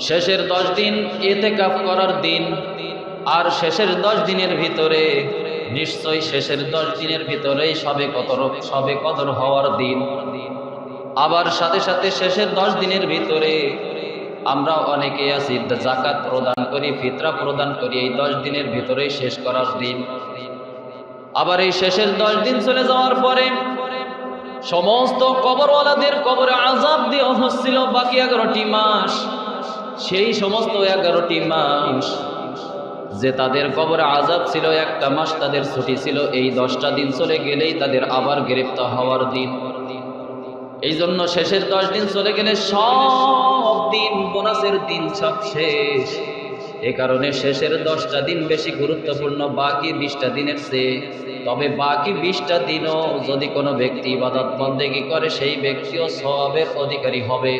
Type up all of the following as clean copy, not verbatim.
শেষের 10 দিন ইতিকাফ করার দিন। আর শেষের 10 দিনের ভিতরে নিশ্চয়ই শেষের 10 দিনের ভিতরেই সবে কদর হওয়ার দিন। আবার সাথে সাথে শেষের 10 দিনের ভিতরে আমরা অনেকে আছি যাকাত প্রদান করি, ফিতরা প্রদান করি, এই 10 দিনের ভিতরেই শেষ করার দিন। আবার এই শেষের 10 দিন চলে যাওয়ার পরে সমস্ত কবরওয়ালাদের কবরে আযাব দেওয়া হচ্ছিল বাকি 11টি মাস। সেই সমস্ত 11টি মাস যে তাদের কবরে আযাব ছিল, একটা মাস তাদের ছুটি ছিল, এই 10টা দিন চলে গেলেই তাদের আবার গ্রেফতার হওয়ার দিন। এই জন্য শেষের 10 দিন চলে গেলে সব দিন বোনাসের দিন সব শেষ। এ কারণে শেষের 10টা দিন বেশি গুরুত্বপূর্ণ বাকি 20টা দিনের চেয়ে। তবে বাকি 20টা দিনও যদি কোনো ব্যক্তি ইবাদত বন্দেগী করে সেই ব্যক্তিও সওয়াবের অধিকারী হবে।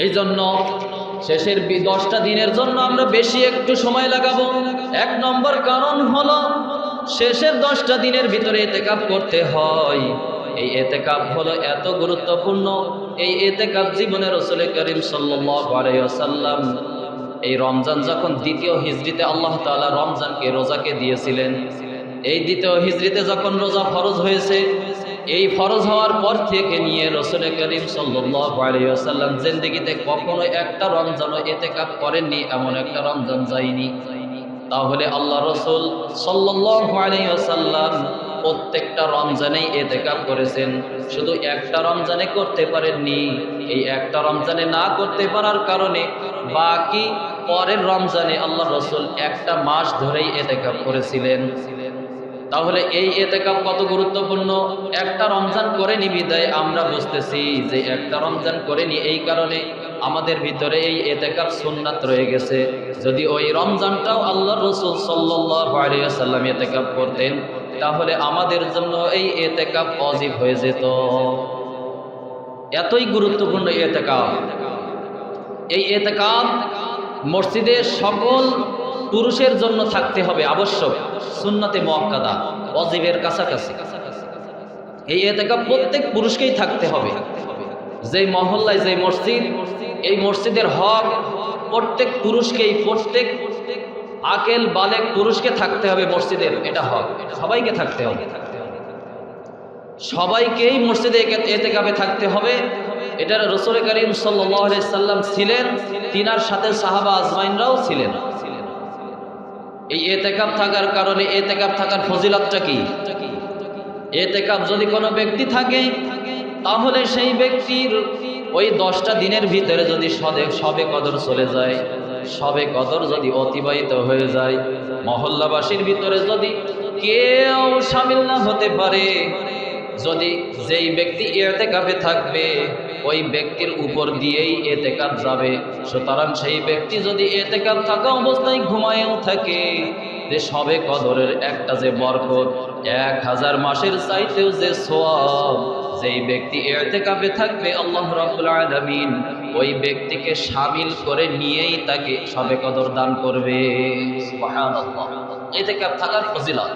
এই জন্য শেষের 10টা দিনের জন্য আমরা বেশি একটু সময় লাগাবো। 1 নম্বর কারণ হলো শেষের 10টা দিনের ভিতরে ইতিকাফ করতে হয়। এই ইতিকাফ হলো এত গুরুত্বপূর্ণ। এই ইতিকাফ জীবনে রাসূল করিম সাল্লাল্লাহু আলাইহি ওয়াসাল্লাম এই রমজান যখন 2য় হিজরিতে আল্লাহ তাআলা রমজানকে রোজাকে দিয়েছিলেন, এই 2য় হিজরিতে যখন রোজা ফরজ হয়েছে, এই ফরজ হওয়ার পর থেকে নিয়ে রাসূল করিম সাল্লাল্লাহু আলাইহি ওয়াসাল্লাম জিন্দেগিতে কখনো একটা রমজানও ইতিকাফ করেননি, এমন একটা রমজান যায়নি। তাহলে আল্লাহ রাসূল সাল্লাল্লাহু আলাইহি ওয়াসাল্লাম প্রত্যেকটা রমজানেই ইতিকাফ করেছেন, শুধু একটা রমজানে করতে পারেননি। এই একটা রমজানে না করতে পারার কারণে বাকি পরের রমজানে আল্লাহ রাসূল একটা মাস ধরেই ইতিকাফ করেছিলেন। তাহলে এই ইতিকাফ কত গুরুত্বপূর্ণ। একটা রমজান করেনি বিদায় আমরা বুঝতেছি যে একটা রমজান করেনি, এই কারণে আমাদের ভিতরে এই ইতিকাফ সুন্নাত রয়ে গেছে। যদি ওই রমজানটাও আল্লাহর রাসূল সাল্লাল্লাহু আলাইহি ওয়াসাল্লাম ইতিকাফ করতেন, তাহলে আমাদের জন্য এই ইতিকাফ ওয়াজিব হয়ে যেত। এতই গুরুত্বপূর্ণ ইতিকাফ। এই ইতিকাফ মসজিদে সকল পুরুষের জন্য থাকতে হবে আবশ্যক, সুন্নতে মুআক্কাদা, ওয়াজিবের কাছাকাছি। এই ইতিকাফ প্রত্যেক পুরুষকেই থাকতে হবে। যে মহল্লায় যে মসজিদ, এই মসজিদের হক প্রত্যেক পুরুষকেই, প্রত্যেক আকেল বালেক পুরুষকে থাকতে হবে মসজিদের, এটা হক, সবাইকে থাকতে হবে। সবাইকেই মসজিদে ইতিকাফে থাকতে হবে। এটা রাসূল করিম সাল্লাল্লাহু আলাইহি সাল্লাম ছিলেন, তিনার সাথে সাহাবা আজমাইনরাও ছিলেন। এই ইতিকাফ থাকার কারণে ইতিকাফ থাকার ফজিলতটা কি? ইতিকাফ যদি কোনো ব্যক্তি থাকে, তাহলে সেই ব্যক্তির ওই 10টা দিনের ভিতরে যদি সবে কদর চলে যায়, সবে কদর যদি অতিবাহিত হয়ে যায়, মহল্লাবাসীর ভিতরে যদি কেউ শামিল না হতে পারে, যদি যেই ব্যক্তি ইতিকাফে থাকবে ওই ব্যক্তির উপর দিয়েই ইতিকাফ যাবে। সুতরাং সেই ব্যক্তি যদি ইতিকাফ থাকা অবস্থায় ঘুমায়ও থাকে, যে সবে কদরের একটা যে বরকত, 1000 মাসের চাইতেও যে সওয়াব, যেই ব্যক্তি ইতিকাফে থাকবে আল্লাহ রাব্বুল আলামিন ওই ব্যক্তিকে শামিল করে নিয়েই তাকে সবে কদর দান করবে। সুবহানাল্লাহ। ইতিকাফ থাকার ফজিলত।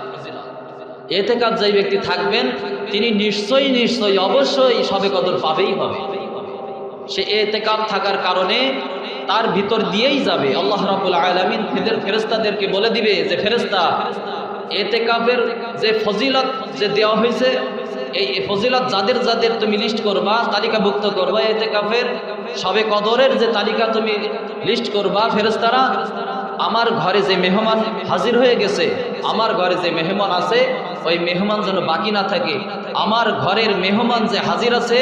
ইতিকাফ যেই ব্যক্তি থাকবেন তিনি নিশ্চয়ই অবশ্যই সবে কদর পাবেই হবে। সে ইতিকাফ থাকার কারণে তার ভিতর দিয়েই যাবে। আল্লাহ রাব্বুল আলামিন ফেরেশতাদেরকে বলে দিবে যে ফেরেশতা, ইতিকাফের যে ফজিলত যে দেওয়া হয়েছে, এই ফজিলত যাদের যাদের তুমি লিস্ট করবা, তালিকাভুক্ত করবা, ইতিকাফের সবে কদরের যে তালিকা তুমি লিস্ট করবা, ফেরেশতারা আমার ঘরে যে মেহমান হাজির হয়ে গেছে, আমার ঘরে যে মেহমান আছে ওই মেহমান যেন বাকি না থাকে। আমার ঘরের মেহমান যে হাজির আছে,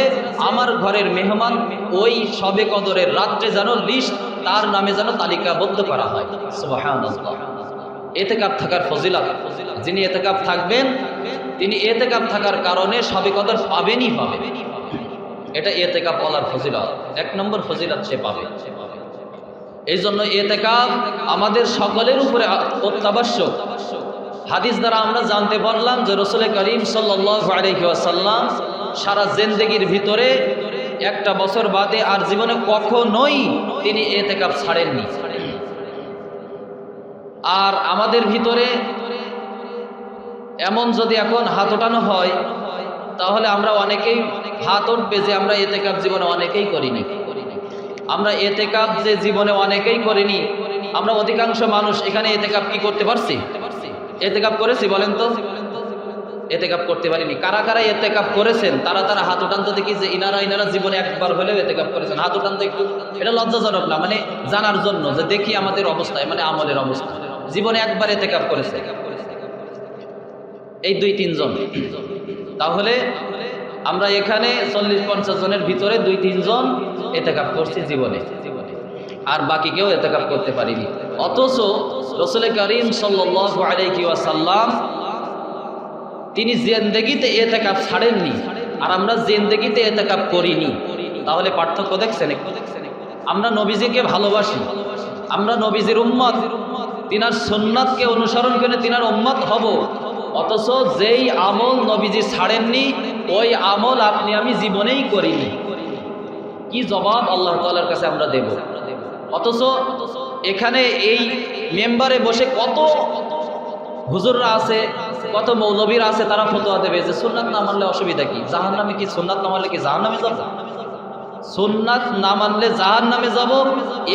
আমার ঘরের মেহমান ওই সবে কদরের রাত্রে যেন লিস্ট তার নামে যেন তালিকাবদ্ধ করা হয়। সুবহানাল্লাহ। ইতিকাফ থাকার ফজিলত। যিনি ইতিকাফ থাকবেন তিনি ইতিকাফ থাকার কারণে সবে কদর পাবেনই পাবেন। এটা ইতিকাফ ওয়ালার ফজিলত, 1 নম্বর ফজিলত সে পাবে। এই জন্য ইতিকাফ আমাদের সকলের উপরে অত্যাবশ্যক। হাদিস দ্বারা আমরা জানতে পারলাম যে রাসূল করিম সাল্লাল্লাহু আলাইহি ওয়াসাল্লাম সারা জিন্দেগির ভিতরে একটা বছর বাদে আর জীবনে কখনোই তিনি ইতিকাফ ছাড়েননি। আর আমাদের ভিতরে এমন যদি এখন হাত ওঠানো হয়, তাহলে আমরা অনেকেই হাত উঠবে যে আমরা ইতিকাফ জীবনে অনেকেই করিনি। আমরা এতেকাব যে জীবনে অনেকেই করিনি, আমরা অধিকাংশ মানুষ এখানে এতেকাব কি করতে পারছি? এতেকাব করেছি বলেন তো? এতেকাব করতে পারিনি। কারা কারা এতেকাব করেছেন তারা হাত উঠান তো দেখি, যে ইনারা জীবনে একবার হলেও এতেকাব করেছেন। হাত উঠান তো একটু, এটা লজ্জাজনক না, মানে জানার জন্য যে দেখি আমাদের অবস্থায়, মানে আমলের অবস্থা। জীবনে একবার এতেকাব করেছে এই 2-3 জন। তাহলে আমরা এখানে 40-50 জনের ভিতরে 2-3 জন এতেকাব করছি জীবনে, আর বাকি কেউ এতেকাব করতে পারিনি। অথচ রাসূল করিম সাল্লাল্লাহু আলাইহি ওয়াসাল্লাম তিনি জিন্দেগিতে এতেকাব ছাড়েননি, আর আমরা জিন্দেগিতে এতেকাব করিনি। তাহলে পার্থক্য দেখছেন? আমরা নবীজিকে ভালোবাসি, আমরা নবীজির উম্মত, তিনার সুন্নাতকে অনুসরণ করে তিনার উম্মত হব, অথচ যেই আমল নবীজি ছাড়েননি ওই আমল আপনি আমি জীবনেই করিনি। কি জবাব আল্লাহ তাআলার কাছে আমরা দেব? অথচ এখানে এই মেম্বারে বসে কত হুজুররা আছে, কত মৌলবীরা আছে, তারা ফতোয়া দেবে যে সুন্নাত না মানলে অসুবিধা কি, জাহান্নামে কি, সুন্নাত না মানলে কি জাহান্নামে যাব, সুন্নাত না মানলে জাহান্নামে যাব,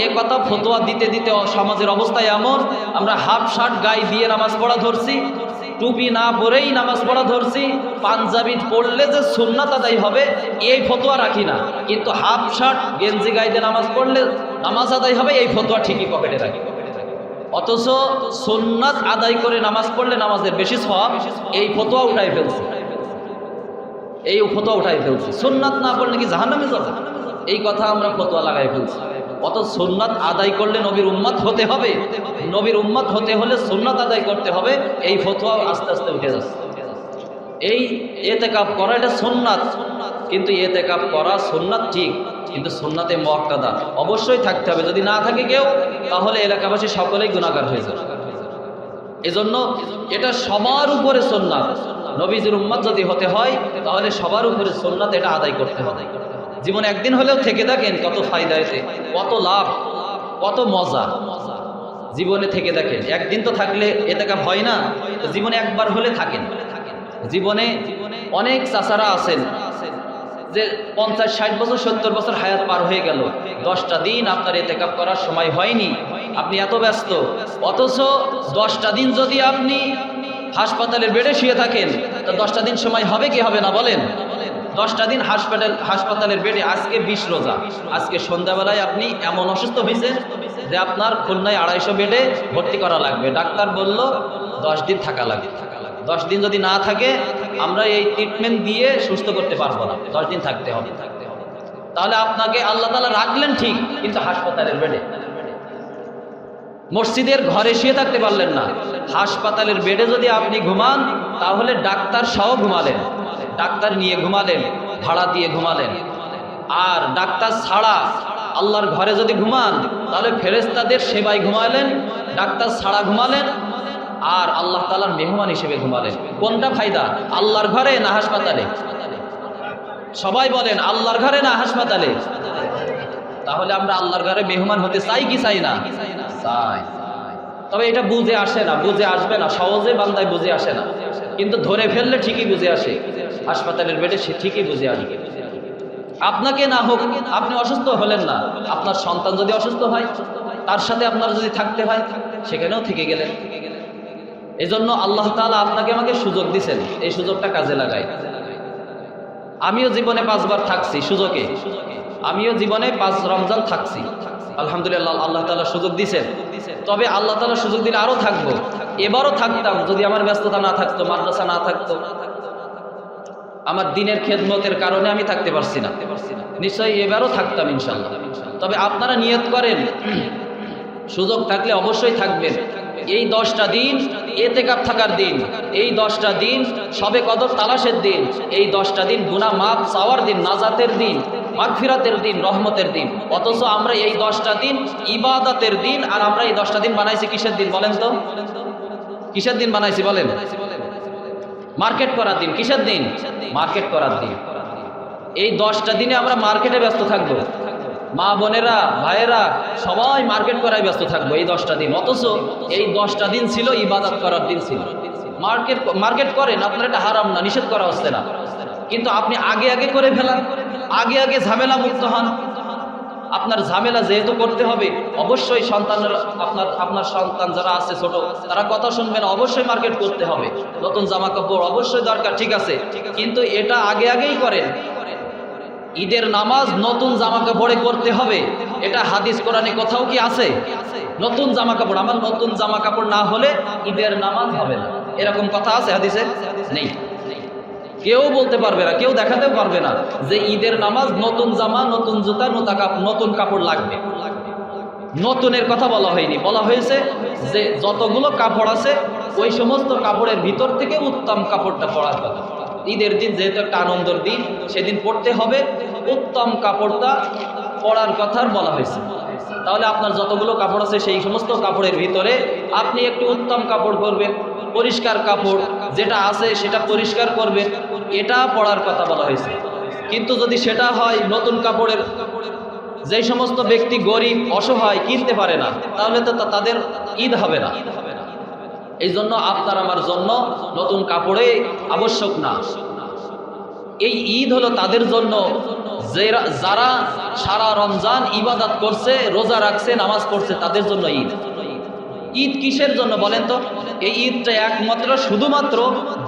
এ কথা ফতোয়া দিতে দিতে সমাজের অবস্থা এমন, আমরা হাফ শার্ট গায়ে দিয়ে নামাজ পড়া ধরছি, টুপি না পরেই নামাজ পড়া ধরছি, পাঞ্জাবি পড়লে যে সুন্নাত আদায় হবে এই ফতোয়া রাখি না, কিন্তু হাফ শার্ট গেঞ্জি গায়ে দিয়ে নামাজ পড়লে নামাজ আদায় হবে এই ফতোয়া ঠিকই পকেটে রাখি। অথচ সুন্নাত আদায় করে নামাজ পড়লে নামাজের বেশি সওয়াব, এই ফতোয়া উঠাই ফেলছে, এই ফতোয়া উঠাই ফেলছে। সুন্নাত না পড়লে কি জাহান্নামে যাবে, এই কথা আমরা ফতোয়া লাগাই ফেলছি। অথচ সুন্নাত আদায় করলে নবীর উম্মত হতে হবে, নবীর উম্মত হতে হলে সুন্নাত আদায় করতে হবে, এই ফতোয়া আস্তে আস্তে উঠে যাচ্ছে। এই এতেকাব করা এটা সুন্নাত, কিন্তু এতেকাব করা সুন্নাত ঠিক, কিন্তু সুন্নাতে মুআক্কাদা অবশ্যই থাকতে হবে। যদি না থাকে কেউ, তাহলে এলাকাবাসী সকলেই গুনাহগার হয়ে যাবে। এজন্য এটা সবার উপরে সুন্নাত। নবীজির উম্মত যদি হতে হয় তাহলে সবার উপরে সুন্নাত এটা আদায় করতে হবে। জীবনে একদিন হলেও থেকে দেখেন, কত ফায়দা এতে, কত লাভ, কত মজা। জীবনে থেকে দেখেন, একদিন তো থাকলে এতেকাব হয় না, জীবনে একবার হলে থাকেন। জীবনে অনেক চাচারা আছেন যে 50-60 বছর 70 বছর হায়াত পার হয়ে গেল, 10টা দিন আপনার এতেকাব করার সময় হয়নি, আপনি এত ব্যস্ত। অথচ 10টা দিন যদি আপনি হাসপাতালের বেডে শুয়ে থাকেন, তো 10টা দিন সময় হবে কি হবে না বলেন? 10টা দিন হাসপাতালের বেডে। আজকে 20 রোজা, আজকে সন্ধ্যাবেলায় আপনি এমন অসুস্থ হয়েছেন যে আপনার খুলনায় 250 বেডে ভর্তি করা লাগবে, ডাক্তার বলল 10 দিন থাকা লাগবে। 10 দিন যদি না থাকে আমরা এই ট্রিটমেন্ট দিয়ে সুস্থ করতে পারবো না, 10 দিন থাকতে হবে। তাহলে আপনাকে আল্লাহ তাআলা রাখলেন ঠিক, কিন্তু হাসপাতালের বেডে। মসজিদের ঘরে শুয়ে থাকতে পারলেন না, হাসপাতালের বেডে যদি আপনি ঘুমান তাহলে ডাক্তার সহ ঘুমালেন, ডাক্তার নিয়ে ঘুমালেন, ভাড়া দিয়ে ঘুমালেন। আর ডাক্তার ছাড়া আল্লাহর ঘরে যদি ঘুমান তাহলে ফেরেশতাদের সেবায় ঘুমালেন, ডাক্তার ছাড়া ঘুমালেন, আর আল্লাহ তাআলার মেহমান হিসেবে ঘুমালেন। কোনটা ফায়দা, আল্লাহর ঘরে না হাসপাতালে? সবাই বলেন আল্লাহর ঘরে না হাসপাতালে? তাহলে আমরা আল্লাহর ঘরে মেহমান হতে চাই কি চাই না? চাই। তবে এটা বুঝে আসে না, বুঝে আসবে না, সহজে বান্দায় বুঝে আসে না, কিন্তু ধরে ফেললে ঠিকই বুঝে আসে। হাসপাতালের বেডে সে ঠিকই বুঝে আসবে। আপনাকে না হোক, আপনি অসুস্থ হলেন না, আপনার সন্তান যদি অসুস্থ হয় তার সাথে আপনার যদি থাকতে হয় সেখানেও থেকে গেলেন। এজন্য আল্লাহ তাআলা আপনাকে আমাকে সুযোগ দিয়েছেন, এই সুযোগটা কাজে লাগাই। আমিও জীবনে 5 বার থাকছি সুযোগে, আমিও জীবনে 5 রমজান থাকছি, আলহামদুলিল্লাহ। আল্লাহ তাআলা সুযোগ দিয়েছেন, তবে আল্লাহ তাআলা সুযোগ দিলে আরও থাকবো। এবারও থাকতাম যদি আমার ব্যস্ততা না থাকতো, মাদ্রাসা না থাকতো, আমার দিনের খেদমতের কারণে আমি থাকতে পারছি না, নিশ্চয়ই এবারও থাকতাম ইনশাআল্লাহ। তবে আপনারা নিয়ত করেন, সুযোগ থাকলে অবশ্যই থাকবেন। এই 10টা দিন এতেকাব থাকার দিন, এই 10টা দিন সবে কদর তালাশের দিন, এই 10টা দিন গুনাহ মাফ চাওয়ার দিন, নাজাতের দিন, মাগফিরাতের দিন, রহমতের দিন। অথচ আমরা এই 10টা দিন ইবাদতের দিন, আর আমরা এই 10টা দিন বানাইছি কিসের দিন বলেন তো? কিসের দিন বানাইছি বলেন? মার্কেট করার দিন। কিসের দিন? মার্কেট করার দিন। এই 10টা দিনে আমরা মার্কেটে ব্যস্ত থাকবো, মা বোনেরা ভাইয়েরা সবাই মার্কেট করায় ব্যস্ত থাকবো এই 10টা দিন। অথচ এই 10টা দিন ছিল ইবাদত করার দিন ছিল। মার্কেট করেন, আপনার এটা হারাম না, নিষেধ করা হচ্ছে না, কিন্তু আপনি আগে আগে করে ফেলান, আগে আগে ঝামেলা মুক্ত হন। আপনার ঝামেলা যেহেতু করতে হবে, অবশ্যই সন্তানের আপনার সন্তান যারা আছে ছোট, তারা কথা শুনবেন, অবশ্যই মার্কেট করতে হবে, নতুন জামা কাপড় অবশ্যই দরকার, ঠিক আছে, কিন্তু এটা আগেই করেন। ঈদের নামাজ নতুন জামা কাপড়ে করতে হবে, এটা হাদিস কোরআনে কোথাও কি আছে? নতুন জামা কাপড়, আমার নতুন জামা কাপড় না হলে ঈদের নামাজ হবে না, এরকম কথা আছে হাদিসে? নেই। কেউ বলতে পারবে না, কেউ দেখাতেও পারবে না যে ঈদের নামাজ নতুন জামা, নতুন জুতা, নতুন কাপড় লাগবে। নতুনের কথা বলা হয়নি, বলা হয়েছে যে যতগুলো কাপড় আছে ওই সমস্ত কাপড়ের ভিতর থেকে উত্তম কাপড়টা পরার কথা। ঈদের দিন যেহেতু একটা আনন্দের দিন, সেদিন পড়তে হবে, উত্তম কাপড়টা পরার কথা বলা হয়েছে। তাহলে আপনার যতগুলো কাপড় আছে সেই সমস্ত কাপড়ের ভিতরে আপনি একটু উত্তম কাপড় পরবেন, পরিষ্কার কাপড় যেটা আছে সেটা পরিষ্কার করবেন, এটা পরার কথা বলা হয়েছে। কিন্তু যদি সেটা হয় নতুন কাপড়ের, যেই সমস্ত ব্যক্তি গরিব অসহায় কিনতে পারে না, তাহলে তো তাদের ঈদ হবে না। এই জন্য আপনার আমার জন্য নতুন কাপড়ে আবশ্যক না। এই ঈদ হলো তাদের জন্য যারা সারা রমজান ইবাদত করছে, রোজা রাখছে, নামাজ পড়ছে, তাদের জন্য ঈদ। ঈদ কিসের জন্য বলেন তো? এই ঈদটা একমাত্র শুধুমাত্র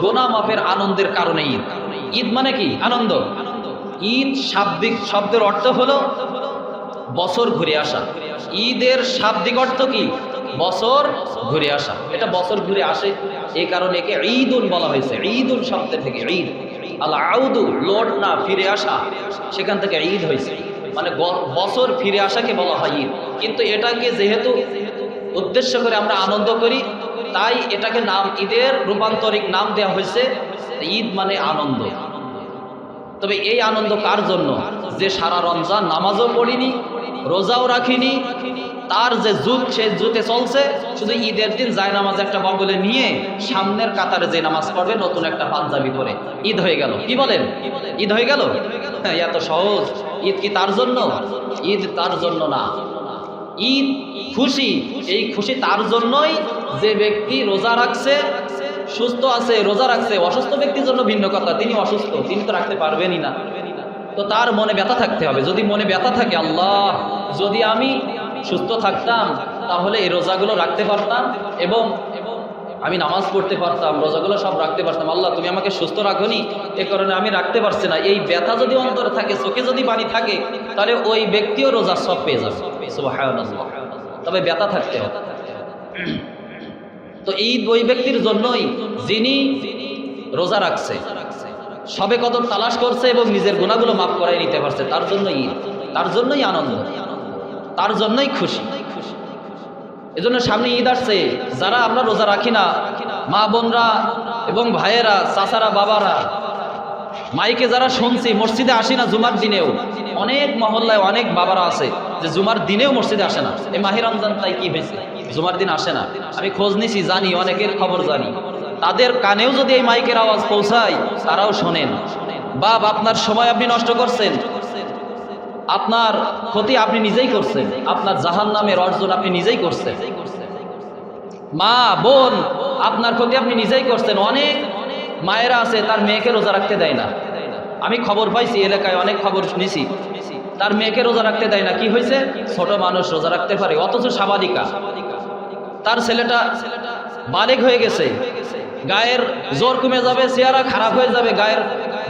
গুনাহ মাফের আনন্দের কারণে ঈদ। ঈদ মানে কি? আনন্দ। ঈদ শাব্দিক শব্দের অর্থ হলো বছর ঘুরে আসা। ঈদের শাব্দিক অর্থ কি? বছর ঘুরে আসা। এটা বছর ঘুরে আসে, এই কারণে একে ঈদুন বলা হয়েছে। ঈদুন শব্দের থেকে ঈদ, আল আউদু লোট না, ফিরে আসা, সেখান থেকে ঈদ হয়েছে। মানে বছর ফিরে আসাকে বলা হয় ঈদ। কিন্তু এটাকে যেহেতু উদ্দেশ্য করে আমরা আনন্দ করি, তাই এটাকে নাম ঈদের রূপান্তরিক নাম দেওয়া হয়েছে। ঈদ মানে আনন্দ। তবে এই আনন্দ কার জন্য? যে সারা রমজান নামাজও পড়িনি, রোজাও রাখিনি, তার যে জুত, সে জুতে চলছে, শুধু ঈদের দিন যায় নামাজ একটা বগলে নিয়ে সামনের কাতারে যে নামাজ পড়বে নতুন একটা পাঞ্জাবি পরে, ঈদ হয়ে গেল। কি বলেন? ঈদ হয়ে গেল? হ্যাঁ, এত সহজ। ঈদ কি তার জন্য? ঈদ তার জন্য না। ঈদ খুশি, এই খুশি তার জন্যই যে ব্যক্তি রোজা রাখছে, সুস্থ আছে, রোজা রাখছে। অসুস্থ ব্যক্তির জন্য ভিন্ন কথা, তিনি অসুস্থ, তিনি তো রাখতে পারবেনই না। তো তার মনে ব্যথা থাকতে হবে। যদি মনে ব্যথা থাকে, আল্লাহ যদি আমি সুস্থ থাকতাম তাহলে এই রোজাগুলো রাখতে পারতাম এবং আমি নামাজ পড়তে পারতাম, রোজাগুলো সব রাখতে পারতাম, আল্লাহ তুমি আমাকে সুস্থ রাখোনি, এ কারণে আমি রাখতে পারছি না। এই ব্যথা যদি অন্তরে থাকে, চোখে যদি পানি থাকে, তাহলে ওই ব্যক্তিও রোজার সব পেয়ে যাবে। সুবহানাল্লাহ। তবে ব্যথা থাকতে হবে। তো ঈদ ওই ব্যক্তির জন্যই যিনি রোজা রাখছে, সবে কদর তালাশ করছে এবং নিজের গুনাহগুলো মাফ করাই নিতে পারছে, তার জন্য ঈদ, তার জন্যই আনন্দ, তার জন্যই খুশি। এজন্য সামনে ঈদ আসছে, যারা আমরা রোজা রাখি না, মা বোনরা এবং ভাইয়েরা, চাচারা, বাবারা, মাইকে যারা শুনছি, মসজিদে আসি না জুমার দিনেও, অনেক মহল্লায় অনেক বাবারা আছে যে জুমার দিনেও মসজিদে আসে না। এই মাহে রমজান তাই কি হয়েছে, জুমার দিন আসে না। আমি খোঁজ নিছি, জানি, অনেকের খবর জানি। তাদের কানেও যদি এই মাইকের আওয়াজ পৌঁছায়, তারাও শোনেন। বাপ, আপনার সময় আপনি নষ্ট করছেন, আপনার ক্ষতি আপনি নিজেই করছেন, আপনার জাহান্নামের অর্জন আপনি নিজেই করছেন। মা বোন, আপনার ক্ষতি আপনি নিজেই করছেন। অনেক মায়েরা আছে তার মেয়েকে রোজা রাখতে দেয় না। আমি খবর পাইছি, এলাকায় অনেক খবর শুনেছি, তার মেয়েকে রোজা রাখতে দেয় না। কি হয়েছে? ছোট মানুষ রোজা রাখতে পারে, অথচ সাবালিকা, তার ছেলেটা বালেগ হয়ে গেছে, গায়ের জোর কমে যাবে, চেহারা খারাপ হয়ে যাবে, গায়ের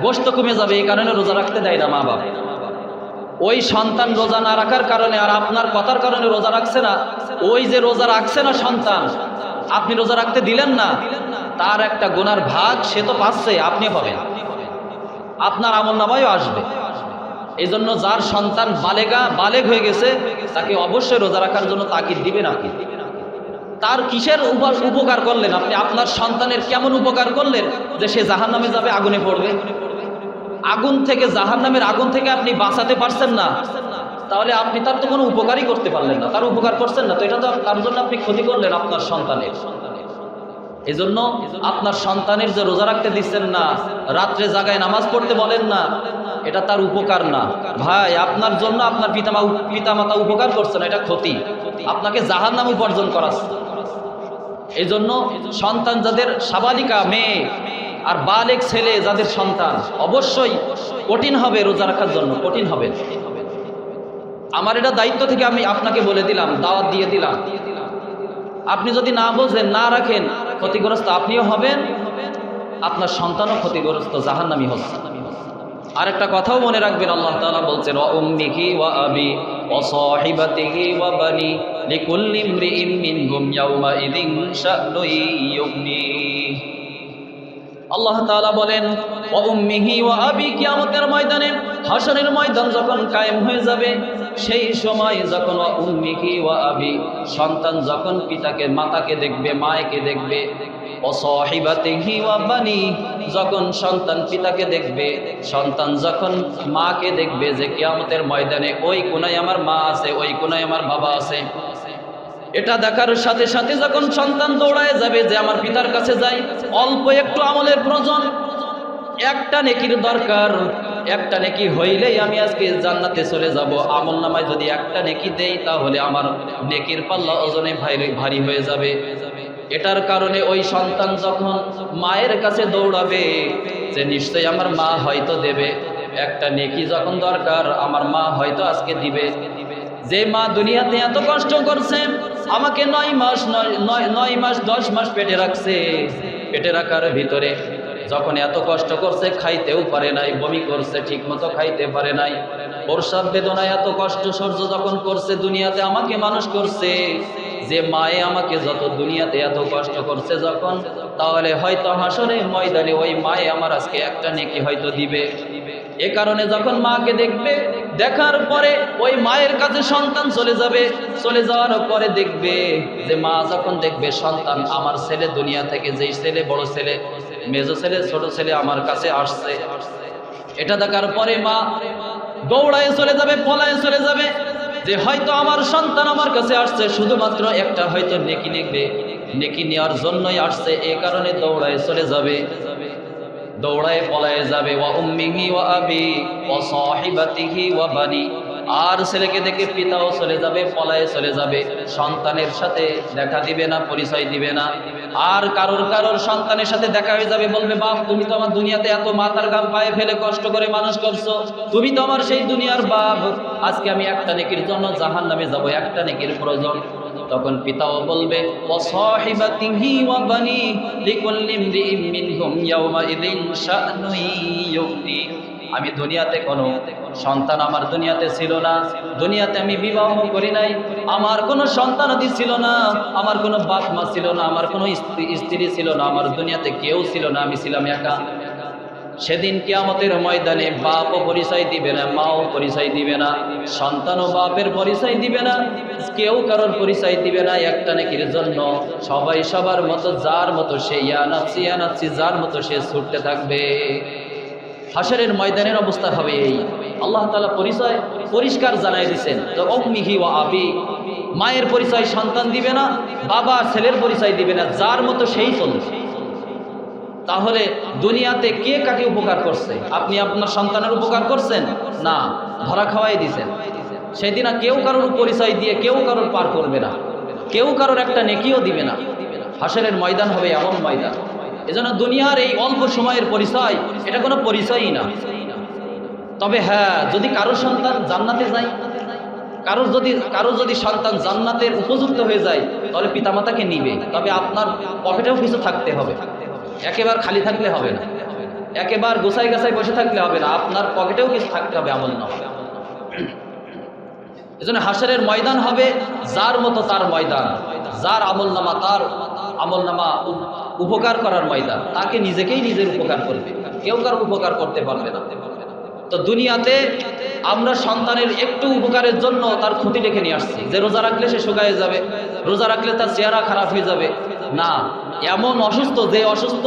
গোশত কমে যাবে, এই কারণে রোজা রাখতে দেয় না মা বাবা। ওই সন্তান রোজা না রাখার কারণে আর আপনার কথার কারণে রোজা রাখছে না, ওই যে রোজা রাখছে না সন্তান, আপনি রোজা রাখতে দিলেন না, তার একটা গুনার ভাগ সে তো পাচ্ছে, আপনি পাবেন, আপনার আমলনামায়ও আসবে। এই জন্য যার সন্তান বালেগ হয়ে গেছে, তাকে অবশ্যই রোজা রাখার জন্য তাকিদ দিবেন। আপনি তার কিসের উপকার করলেন? আপনি আপনার সন্তানের কেমন উপকার করলেন যে সে জাহান্নামে যাবে, আগুনে পড়বে? আগুন থেকে, জাহান্নামের আগুন থেকে আপনি বাঁচাতে পারছেন না, তাহলে আপনি তার তো কোনো উপকারই করতে পারলেন না, তার উপকার করছেন না, তো এটা তো তার জন্য আপনি ক্ষতি করলেন আপনার সন্তানের। এই জন্য আপনার সন্তানের যে রোজা রাখতে দিচ্ছেন না, রাত্রে জাগায় নামাজ পড়তে বলেন না, এটা তার উপকার না ভাই। আপনার জন্য আপনার পিতামাতা উপকার করছে না, এটা ক্ষতি, আপনাকে জাহান্নাম উপার্জন করাচ্ছে। এই জন্য সন্তান যাদের, সাবালিকা মেয়ে আর বালেগ ছেলে যাদের সন্তান, অবশ্যই কঠিন হবে রোজা রাখার জন্য, কঠিন হবে। আমার এটা দায়িত্ব থেকে আমি আপনাকে বলে দিলাম, দাওয়াত দিয়ে দিলাম। আপনি যদি না বোঝেন, না রাখেন, ক্ষতিগ্রস্ত আপনিও হবেন, আপনার সন্তানও ক্ষতিগ্রস্ত, জাহান্নামী হবে। আরেকটা কথাও মনে রাখবেন, আল্লাহ তাআলা বলছেন ওয়া উম্মিহি ওয়া আবি ওয়া সাহিবাতিহি ওয়া বানি লিকুল্লি ইমরিইন মিনহুম ইয়াওমা ইযিন শা'নুন ইউগনি। আল্লাহ তাআলা বলেন ওয়া উম্মিহি ওয়া আবি, কিয়ামতের ময়দানে, হাশরের ময়দান যখন কায়েম হয়ে যাবে, সেই সময় যখন ওয়া উম্মিহি ওয়া আবি, সন্তান যখন পিতাকে, মাতাকে দেখবে, মায়কে দেখবে, ও সাহিবাতিহি ওয়া বানি, যখন সন্তান পিতাকে দেখবে, সন্তান যখন মাকে দেখবে যে কিয়ামতের ময়দানে ওই কোনায় আমার মা আছে, ওই কোনায় আমার বাবা আছে, এটা দেখার সাথে সাথে যখন সন্তান দৌড়ায় যাবে যে আমার পিতার কাছে যাই, অল্প একটু আমলের প্রয়োজন, একটা নেকির দরকার, একটা নেকি হইলেই আমি আজকে জান্নাতে চলে যাব। আমল নামায় যদি একটা নেকি দেই তাহলে আমার নেকির পাল্লা ওজনে ভারী হয়ে যাবে। এটার কারণে ওই সন্তান যখন মায়ের কাছে দৌড়াবে যে নিশ্চয়ই আমার মা হয়তো দেবে, একটা নেকি যখন দরকার আমার মা হয়তো আজকে দিবে। যে মা দুনিয়াতে এত কষ্ট করছে, আমাকে 9 মাস 10 মাস পেটে রাখছে, পেটে রাখার ভিতরে যখন এত কষ্ট করছে, খাইতেও পারে নাই, বমি করছে, ঠিক মতো খাইতে পারে নাই, প্রসব বেদনায় এত কষ্ট সহ্য যখন করছে, দুনিয়াতে আমাকে মানুষ করছে, যে মায়ে আমাকে যত দুনিয়াতে এত কষ্ট করছে যখন, তাহলে হয়তো হাসরের ময়দানে ওই মায়ে আমার আজকে একটা নেকি হয়তো দিবে। এ কারণে যখন মাকে দেখবে, দেখার পরে ওই মায়ের কাছে সন্তান চলে যাবে, চলে যাওয়ার পরে দেখবে যে মা যখন দেখবে সন্তান, আমার ছেলে দুনিয়া থেকে, যেই ছেলে, বড় ছেলে, মেজো ছেলে, ছোট ছেলে আমার কাছে আসছে, এটা দেখার পরে মা দৌড়ায় চলে যাবে, পলায় চলে যাবে যে হয়তো আমার সন্তান আমার কাছে আসছে শুধুমাত্র একটা হয়তো নেকি নেবে, নেকি নেওয়ার জন্যই আসছে, এ কারণে দৌড়ায় চলে যাবে, দৌড়ায় পলায় যাবে। ওয়া উম্মিহি ওয়া আবি ওয়া সাহিবাতিহি ওয়া বানি, আর ছেলেকে দেখে পিতাও চলে যাবে, পলায় চলে যাবে, সন্তানের সাথে দেখা দিবে না, পরিচয় দিবে না। আর কারোর সন্তানের সাথে দেখা হয়ে যাবে, বলবে বাপ তুমি তো আমার দুনিয়াতে এত মাথার ঘাম পায়ে ফেলে কষ্ট করে মানুষ করছো, তুমি তো আমার সেই দুনিয়ার বাপ, আজকে আমি একটা নেকির জন্য জাহান্নামে যাব, একটা নেকির প্রয়োজন। তখন পিতাও বলবে ওয়া সাহিবাতিহি ওয়া বানি লিকুল্লি ইমরিইন মিনহুম ইয়াওমা ইযিন শা'নুন ইউগনি। আমি দুনিয়াতে কোনো সন্তান আমার দুনিয়াতে ছিল না, দুনিয়াতে আমি বিবাহ করি নাই, আমার কোনো সন্তানাদি ছিল না, আমার কোনো বাপ মা ছিল না, আমার কোনো স্ত্রী ছিল না, আমার দুনিয়াতে কেউ ছিল না, আমি ছিলাম একা। সেদিন কিয়ামতের ময়দানে বাপও পরিচয় দিবে না, মাও পরিচয় দিবে না, সন্তানও বাপের পরিচয় দিবে না, কেউ কারোর পরিচয় দিবে না। একটা নেকির জন্য সবাই সবার মতো, যার মতো সে ইয়া নাফসি, যার মতো সে ছুটতে থাকবে। হাশরের ময়দানের অবস্থা হবে এই। আল্লাহ তাআলা পরিচয় পরিষ্কার জানাই দিয়েছেন, উম্মিহি ওয়া আবি, মায়ের পরিচয় সন্তান দিবে না, বাবা ছেলের পরিচয় দিবে না, যার মতো সেই চলবে। তাহলে দুনিয়াতে কে কাকে উপকার করছে? আপনি আপনার সন্তানের উপকার করছেন না, ধরা খাওয়াই দিয়েছেন। সেদিন কেউ কারোর পরিচয় দিয়ে কেউ কারোর পার করবে না, কেউ কারোর একটা নেকিও দিবে না। হাশরের ময়দান হবে এমন ময়দান। এজন্য দুনিয়ার এই অল্প সময়ের পরিচয়, এটা কোনো পরিচয়ই না। তবে হ্যাঁ, যদি কারো সন্তান জান্নাতে যায়, কারো যদি সন্তান জান্নাতের উপযুক্ত হয়ে যায়, তাহলে পিতামাতাকে নিবে। তবে আপনার পকেটেও কিছু থাকতে হবে, একেবারে খালি থাকলে হবে না, একেবারে গোছাই গাছাই বসে থাকলে হবে না, আপনার পকেটেও কিছু থাকতে হবে, আমল না হবে। এজন্য হাশরের ময়দান হবে যার মতো তার ময়দান, যার আমল নামা তার আমল নামা উপকার করার ময়দান, তাকে নিজেকেই নিজের উপকার করবে, কেউ কারো উপকার করতে পারবে না। তো দুনিয়াতে আমরা সন্তানের একটু উপকারের জন্য তার ক্ষতি ডেকে নিয়ে আসছি, যে রোজা রাখলে সে শুকায়ে যাবে, রোজা রাখলে তার চেহারা খারাপ হয়ে যাবে। না, এমন অসুস্থ, যে অসুস্থ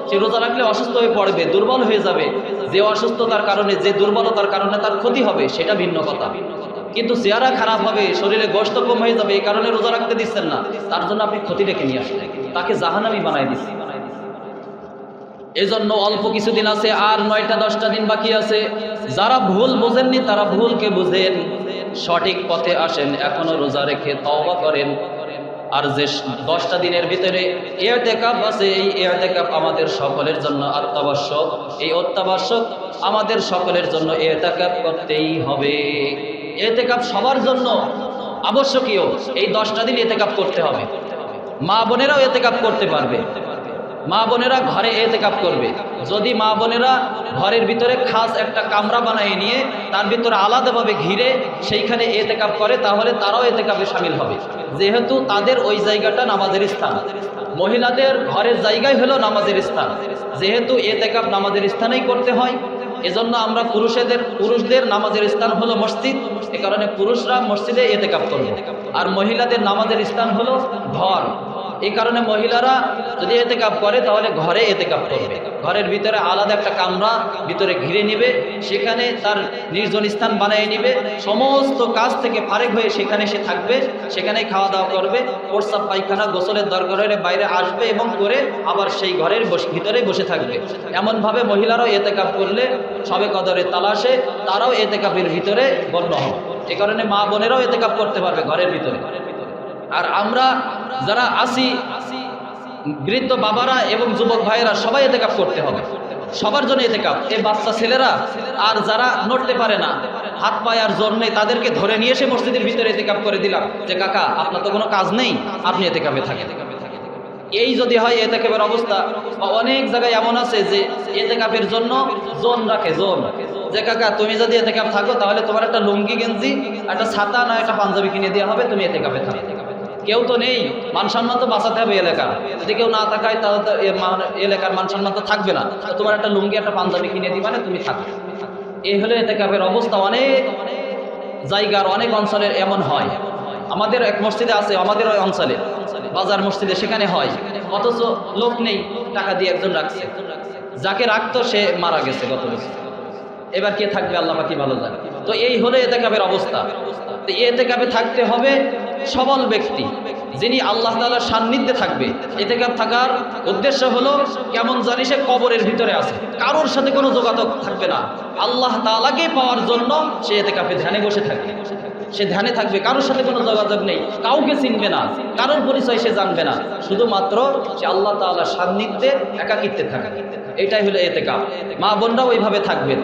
সে রোজা রাখলে অসুস্থ হয়ে পড়বে, দুর্বল হয়ে যাবে, যে অসুস্থতার কারণে, যে দুর্বলতার কারণে তার ক্ষতি হবে, সেটা ভিন্ন কথা। কিন্তু চেহারা খারাপ হবে, শরীরে গোশত কম হয়ে যাবে, এই কারণে রোজা রাখতে দিচ্ছেন না, তার জন্য আপনি ক্ষতি ডেকে নিয়ে আসলেন, তাকে জাহান্নামী বানাই দিচ্ছেন। এই জন্য অল্প কিছুদিন আছে, আর 9টা-10টা দিন বাকি আছে। যারা ভুল বোঝেননি তারা ভুলকে বুঝেন, সঠিক পথে আসেন, এখনো রোজা রেখে তওবা করেন। আর যে 10টা দিনের ভিতরে ইতিকাফ আছে, এই ইতিকাফ আমাদের সকলের জন্য অত্যাবশ্যক। এই অত্যাবশ্যক আমাদের সকলের জন্য ইতিকাফ করতেই হবে। এতেকাফ সবার জন্য আবশ্যকীয়। এই 10টা দিন এতেকাফ করতে হবে। মা বোনেরাও এতেকাফ করতে পারবে। মা বোনেরা ঘরে এতেকাফ করবে। যদি মা বোনেরা ঘরের ভিতরে খাস একটা কামরা বানিয়ে নিয়ে তার ভিতরে আলাদাভাবে ঘিরে সেইখানে এতেকাফ করে, তাহলে তারাও এতেকাফে শামিল হবে, যেহেতু তাদের ওই জায়গাটা নামাজের স্থান। মহিলাদের ঘরের জায়গায় হলো নামাজের স্থান, যেহেতু এতেকাফ নামাজের স্থানেই করতে হয়। এজন্য আমরা পুরুষদের নামাজের স্থান হলো মসজিদ, এ কারণে পুরুষরা মসজিদে এতেকাফ করবে। আর মহিলাদের নামাজের স্থান হলো ঘর, এই কারণে মহিলারা যদি এতেকাফ করে তাহলে ঘরে এতেকাফ করবে। ঘরের ভিতরে আলাদা একটা কামরা ভিতরে ঘিরে নেবে, সেখানে তার নির্জন স্থান বানিয়ে নেবে, সমস্ত কাজ থেকে ফারেক হয়ে সেখানে সে থাকবে, সেখানেই খাওয়া দাওয়া করবে, প্রস্রাব পায়খানা গোসলের দরকার হলে বাইরে আসবে এবং করে আবার সেই ঘরের ভিতরে বসে থাকবে। এমনভাবে মহিলারাও এতেকাফ করলে সবে কদরের তালাশে তারাও এতেকাফের ভিতরে গণ্য হবে। এ কারণে মা বোনেরাও এতেকাফ করতে পারবে ঘরের ভিতরে। আর আমরা যারা আছি, বৃদ্ধ বাবারা এবং যুবক ভাইয়েরা সবাই এতেকাফ করতে হবে, সবার জন্য এতেকাফ। এই বাচ্চা ছেলেরা আর যারা নড়তে পারে না, হাত পায়ে আর জোর নেই, তাদেরকে ধরে নিয়ে এসে মসজিদের ভিতরে এতেকাফ করে দিলাম যে কাকা আপনার তো কোনো কাজ নেই, আপনি এতেকাফে থাকেন। এই যদি হয় এতেকাফের অবস্থা। বা অনেক জায়গায় এমন আছে যে এতেকাফের জন্য জোন রাখে, জোন, যে কাকা তুমি যদি এতেকাফ থাকো তাহলে তোমার একটা লুঙ্গি গেঞ্জি, একটা ছাতা না একটা পাঞ্জাবি কিনে দেওয়া হবে, তুমি এতেকাফে থাকো। কেউ তো নেই, মান সম্মান তো বাঁচাতে হবে এলাকার। যদি কেউ না থাকায় তাহলে তো এলাকার মান সম্মান তো থাকবে না। তোমার একটা লুঙ্গি একটা পাঞ্জাবি কিনে দিবা না, তুমি থাকো। এই হলে এতেকাফের অবস্থা। অনেক জায়গার অনেক অঞ্চলের এমন হয়। আমাদের এক মসজিদে আছে, আমাদের ওই অঞ্চলে বাজার মসজিদে, সেখানে হয়, অথচ লোক নেই, টাকা দিয়ে একজন রাখছে। যাকে রাখতো সে মারা গেছে গত বছর, এবার কে থাকবে আল্লাহ পাকি ভালো জানে। তো এই হলে এতেকাফের অবস্থা। তো এতেকাফে থাকতে হবে সবল ব্যক্তি, যিনি আল্লাহ তাআলার সান্নিধ্যে থাকবে। এতেকাফ থাকার উদ্দেশ্য হলো কেমন জানি সে কবরের ভিতরে আছে, কারোর সাথে কোনো যোগাযোগ থাকবে না, আল্লাহ তাআলাকে পাওয়ার জন্য সে এতেকাফে ধ্যানে বসে থাকবে। সে ধ্যানে থাকবে, কারোর সাথে কোনো যোগাযোগ নেই, কাউকে চিনবে না, কারোর পরিচয় সে জানবে না, শুধুমাত্র সে আল্লাহ তাআলার সান্নিধ্যে একাকিত্বে থাকবে। এটাই হলো এতেকাফ। মা বোনরা ওইভাবে থাকবেন।